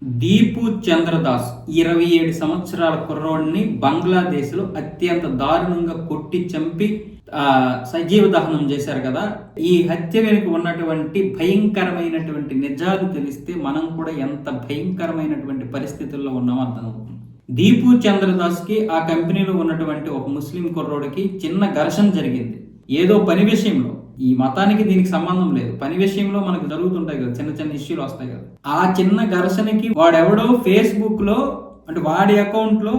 దీపు చంద్రదాస్ 27 సంవత్సరాల కుర్రోడిని బంగ్లాదేశ్లో అత్యంత దారుణంగా కొట్టి చంపి సజీవ దహనం చేశారు కదా. ఈ హత్య వెనుక ఉన్నటువంటి భయంకరమైనటువంటి నిజాలు తెలిస్తే మనం కూడా ఎంత భయంకరమైనటువంటి పరిస్థితుల్లో ఉన్నామో అర్థమవుతుంది. దీపు చంద్రదాస్కి ఆ కంపెనీలో ఉన్నటువంటి ఒక ముస్లిం కుర్రోడికి చిన్న ఘర్షణ జరిగింది. ఏదో పని విషయంలో, ఈ మతానికి దీనికి సంబంధం లేదు, పని విషయంలో మనకు జరుగుతుంటాయి కదా, చిన్న చిన్న ఇష్యూలు వస్తాయి కదా. ఆ చిన్న ఘర్షణకి వాడెవడో ఫేస్బుక్ లో, అంటే వాడి అకౌంట్ లో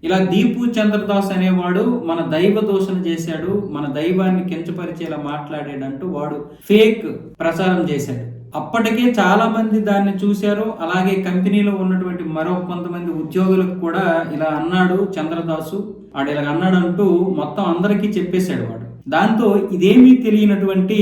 ఇలా దీపు చంద్రదాస్ అనేవాడు మన దైవ దూషణ చేశాడు, మన దైవాన్ని కించపరిచేలా మాట్లాడాడంటూ వాడు ఫేక్ ప్రచారం చేశాడు. అప్పటికే చాలా మంది దాన్ని చూశారు. అలాగే కంపెనీలో ఉన్నటువంటి మరో కొంతమంది ఉద్యోగులకు కూడా ఇలా అన్నాడు చంద్రదాసు, వాడు ఇలా అన్నాడు అంటూ మొత్తం అందరికీ చెప్పేశాడు వాడు. దాంతో ఇదేమీ తెలియనటువంటి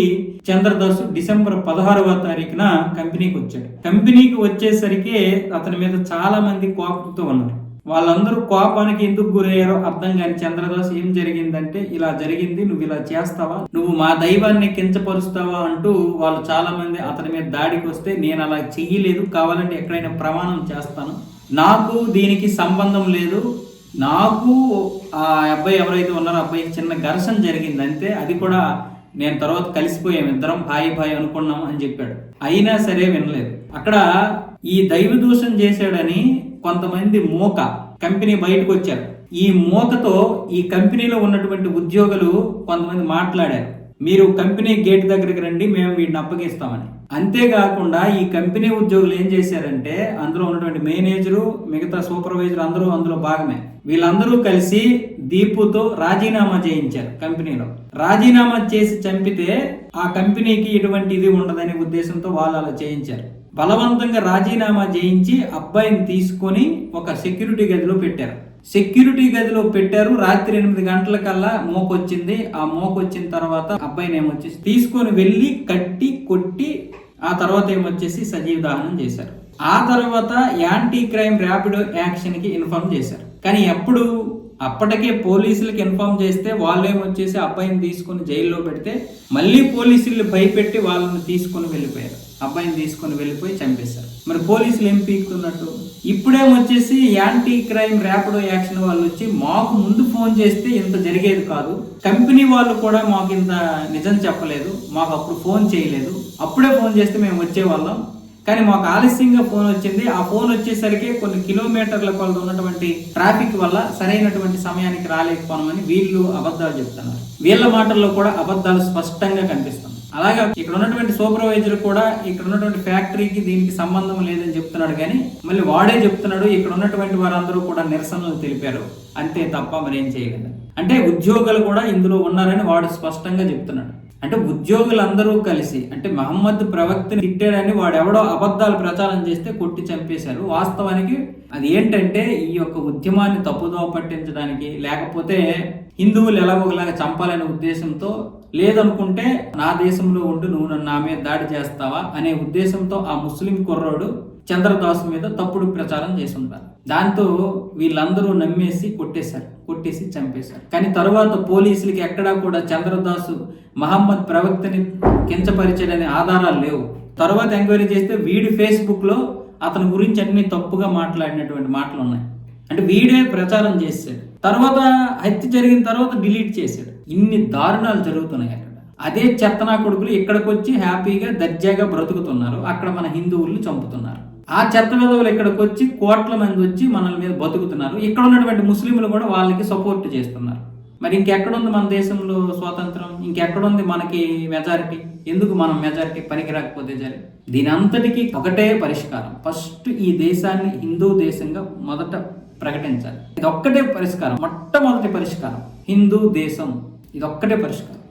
చంద్రదాసు డిసెంబర్ 16వ తారీఖున కంపెనీకి వచ్చాడు. కంపెనీకి వచ్చేసరికి అతని మీద చాలా మంది కోపంతో ఉన్నారు. వాళ్ళందరూ కోపానికి ఎందుకు గురయ్యారో అర్థం కాని చంద్రదాస్ ఏం జరిగిందంటే, ఇలా జరిగింది, నువ్వు ఇలా చేస్తావా, నువ్వు మా దైవాన్ని కించపరుస్తావా అంటూ వాళ్ళు చాలా మంది అతని మీద దాడికి వస్తే, నేను అలా చెయ్యలేదు, కావాలంటే ఎక్కడైనా ప్రమాణం చేస్తాను, నాకు దీనికి సంబంధం లేదు, నాకు ఆ అబ్బాయి ఎవరైతే ఉన్నారో అబ్బాయికి చిన్న ఘర్షణ జరిగింది అంతే, అది కూడా నేను తర్వాత కలిసిపోయాం, ఇద్దరం భాయి అనుకున్నాం అని చెప్పాడు. అయినా సరే వినలేదు. అక్కడ ఈ దైవ దూషణ చేశాడని కొంతమంది మూక కంపెనీ బయటకు వచ్చారు. ఈ మూకతో ఈ కంపెనీలో ఉన్నటువంటి ఉద్యోగులు కొంతమంది మాట్లాడారు, మీరు కంపెనీ గేట్ దగ్గరికి రండి, మేము వీటిని అప్పగిస్తామని. అంతేకాకుండా ఈ కంపెనీ ఉద్యోగులు ఏం చేశారంటే, అందులో ఉన్నటువంటి మేనేజరు, మిగతా సూపర్వైజర్ అందరూ అందులో భాగమే, వీళ్ళందరూ కలిసి దీపుతో రాజీనామా చేయించారు. కంపెనీలో రాజీనామా చేసి చంపితే ఆ కంపెనీకి ఎటువంటి ఇది ఉండదనే ఉద్దేశంతో వాళ్ళు అలా చేయించారు. బలవంతంగా రాజీనామా చేయించి అబ్బాయిని తీసుకొని ఒక సెక్యూరిటీ గదిలో పెట్టారు. రాత్రి 8 గంటలకల్లా మోకొచ్చింది. ఆ మోకొచ్చిన తర్వాత అబ్బాయిని ఏమొచ్చేసి తీసుకొని వెళ్ళి కట్టి కొట్టి ఆ తర్వాత ఏమొచ్చేసి సజీవ దహనం చేశారు. ఆ తర్వాత యాంటీ క్రైమ్ ర్యాపిడ్ యాక్షన్ కి ఇన్ఫార్మ్ చేశారు. కానీ అప్పటికే పోలీసులకు ఇన్ఫార్మ్ చేస్తే వాళ్ళు ఏమొచ్చేసి అబ్బాయిని తీసుకుని జైల్లో పెడితే మళ్ళీ పోలీసులు భయపెట్టి వాళ్ళని తీసుకుని వెళ్ళిపోయారు. అబ్బాయిని తీసుకుని వెళ్ళిపోయి చంపేశారు. మరి పోలీసులు ఏం పీకుతున్నట్టు? ఇప్పుడేమొచ్చేసి యాంటీ క్రైమ్ ర్యాపిడ్ యాక్షన్ వాళ్ళు వచ్చి మాకు ముందు ఫోన్ చేస్తే ఇంత జరిగేది కాదు, కంపెనీ వాళ్ళు కూడా మాకు ఇంత నిజం చెప్పలేదు, మాకు అప్పుడు ఫోన్ చేయలేదు, అప్పుడే ఫోన్ చేస్తే మేము వచ్చేవాళ్ళం, కానీ మాకు ఆలస్యంగా ఫోన్ వచ్చింది, ఆ ఫోన్ వచ్చేసరికి కొన్ని కిలోమీటర్ల కొలది ఉన్నటువంటి ట్రాఫిక్ వల్ల సరైనటువంటి సమయానికి రాలేకపోవమని వీళ్ళు అబద్ధాలు చెప్తున్నారు. వీళ్ళ మాటల్లో కూడా అబద్ధాలు స్పష్టంగా కనిపిస్తుంది. అలాగా ఇక్కడ ఉన్నటువంటి సూపర్వైజర్ కూడా ఇక్కడ ఉన్నటువంటి ఫ్యాక్టరీకి దీనికి సంబంధం లేదని చెప్తున్నాడు, కానీ మళ్ళీ వాడే చెప్తున్నాడు ఇక్కడ ఉన్నటువంటి వారందరూ కూడా నిరసనలు తెలిపారు అంతే తప్ప మరేం చేయలేదు. అంటే ఉద్యోగులు కూడా ఇందులో ఉన్నారని వాడు స్పష్టంగా చెప్తున్నాడు. అంటే ఉద్యోగులందరూ కలిసి, అంటే మహమ్మద్ ప్రవక్తని తిట్టాడని వాడెవడో అబద్ధాలు ప్రచారం చేస్తే కొట్టి చంపేశారు. వాస్తవానికి అది ఏంటంటే ఈ యొక్క ఉద్యమాన్ని తప్పుదోవ పట్టించడానికి, లేకపోతే హిందువులు ఎలాగోలాగా చంపాలనే ఉద్దేశంతో, లేదనుకుంటే నా దేశంలో ఉంటూ నువ్వు నన్ను నా మీద దాడి చేస్తావా అనే ఉద్దేశంతో ఆ ముస్లిం కుర్రోడు చంద్రదాస్ మీద తప్పుడు ప్రచారం చేసి ఉంటారు. దాంతో వీళ్ళందరూ నమ్మేసి కొట్టేసి చంపేశారు. కానీ తర్వాత పోలీసులకి ఎక్కడా కూడా చంద్రదాసు మహమ్మద్ ప్రవక్తని కించపరిచాడనే ఆధారాలు లేవు. తర్వాత ఎంక్వైరీ చేస్తే వీడి ఫేస్బుక్ లో అతని గురించి అన్ని తప్పుగా మాట్లాడినటువంటి మాటలు ఉన్నాయి. అంటే వీడే ప్రచారం చేశాడు. తర్వాత హత్య జరిగిన తర్వాత డిలీట్ చేశాడు. ఇన్ని దారుణాలు జరుగుతున్నాయి అక్కడ. అదే చెత్తనా కొడుకులు ఇక్కడికి వచ్చి హ్యాపీగా దర్జాగా బ్రతుకుతున్నారు, అక్కడ మన హిందువుల్ని చంపుతున్నారు. ఆ చెత్త విధవులు ఇక్కడికి వచ్చి కోట్ల మంది వచ్చి మనల మీద బతుకుతున్నారు. ఇక్కడ ఉన్నటువంటి ముస్లింలు కూడా వాళ్ళకి సపోర్ట్ చేస్తున్నారు. మరి ఇంకెక్కడుంది మన దేశంలో స్వాతంత్రం? ఇంకెక్కడుంది మనకి మెజారిటీ? ఎందుకు మనం మెజారిటీ పనికి రాకపోతే సరే? దీని అంతటికీ ఒకటే పరిష్కారం. ఫస్ట్ ఈ దేశాన్ని హిందూ దేశంగా మొదట ప్రకటించాలి. ఇది ఒక్కటే పరిష్కారం, మొట్టమొదటి పరిష్కారం హిందూ దేశం. ఇది ఒక్కటే పరిష్కారం.